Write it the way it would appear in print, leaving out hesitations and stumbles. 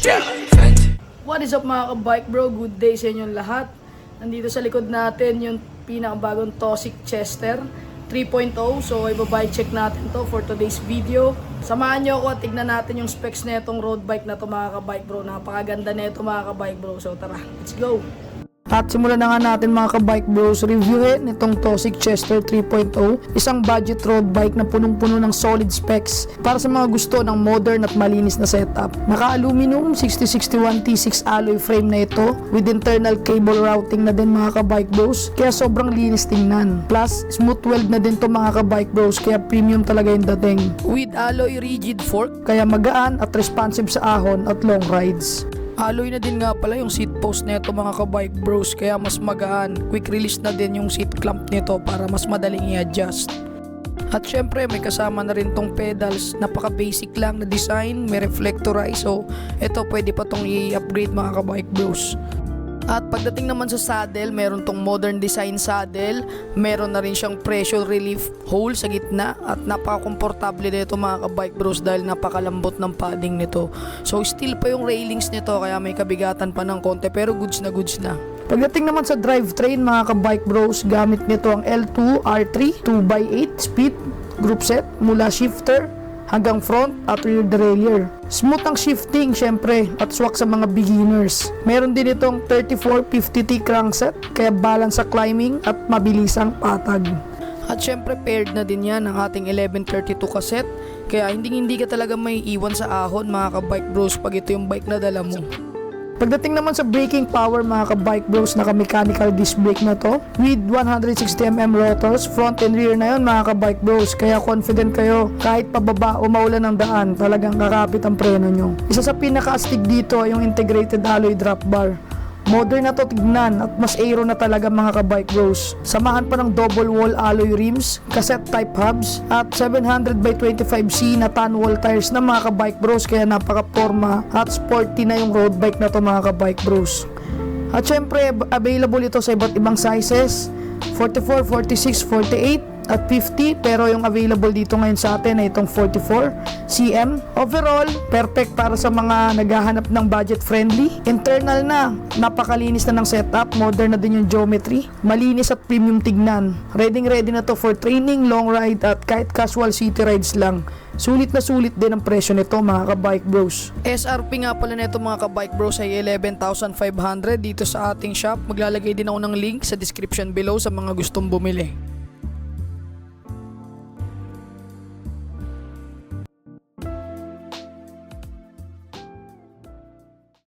yeah, What is up mga ka-bike bro? Good day sa inyong lahat. Nandito sa likod natin yung pinakabagong Toxic Chester 3.0. So ibabike check natin to for today's video. Samahan nyo ako at tignan natin yung specs na itong road bike na to mga ka-bike bro. Napakaganda na ito mga ka-bike bro. So tara, let's go! At simulan na nga natin mga ka-bike bros reviewin itong Toxic Chester 3.0, isang budget road bike na punong-puno ng solid specs para sa mga gusto ng modern at malinis na setup. Naka-aluminum 6061 T6 alloy frame na ito with internal cable routing na din mga ka-bike bros, kaya sobrang linis tingnan. Plus, smooth weld na din to mga ka-bike bros, kaya premium talaga yung dating. With alloy rigid fork, kaya magaan at responsive sa ahon at long rides. Alloy na din nga pala yung seat post nito mga ka-bike bros, kaya mas magaan. Quick release na din yung seat clamp nito para mas madaling i-adjust. At syempre may kasama na rin tong pedals, napaka basic lang na design, may reflectorize, so ito pwede pa tong i-upgrade mga ka-bike bros. At pagdating naman sa saddle, meron tong modern design saddle, meron na rin siyang pressure relief hole sa gitna at napaka-komportable nito mga ka-bike bros dahil napakalambot ng padding nito. So steel pa yung railings nito kaya may kabigatan pa ng konti pero goods na goods na. Pagdating naman sa drivetrain mga ka-bike bros, gamit nito ang L2 R3 2x8 speed group set mula shifter hanggang front at rear derailleur. Smooth ang shifting syempre at swak sa mga beginners. Meron din itong 3450T crankset kaya balance sa climbing at mabilisang patag. At syempre paired na din yan ng ating 1132 cassette, kaya hindi ka talaga may iwan sa ahon mga ka-bike bros pag ito yung bike na dala mo. Pagdating naman sa braking power mga ka-bike bros, naka-mechanical disc brake na to with 160mm rotors, front and rear na yun mga ka-bike bros, kaya confident kayo kahit pababa o maulan ng daan, talagang kakapit ang preno nyo. Isa sa pinaka-astig dito ay yung integrated alloy drop bar. Modern na to tignan at mas aero na talaga mga ka-bike bros. Samahan pa ng double wall alloy rims, cassette type hubs at 700/25C na tan wall tires na mga ka-bike bros, kaya napaka-forma at sporty na yung road bike na to mga ka-bike bros. At syempre available ito sa iba't ibang sizes, 44, 46, 48 at 50, pero yung available dito ngayon sa atin ay itong 44 cm. Overall, perfect para sa mga naghahanap ng budget friendly. Internal na, napakalinis na ng setup, modern na din yung geometry, malinis at premium tignan. Ready na to for training, long ride at kahit casual city rides lang. Sulit na sulit din ang presyo nito mga ka-bike bros. SRP nga pala nito mga ka-bike bros ay 11,500 dito sa ating shop. Maglalagay din ako ng link sa description below sa mga gustong bumili.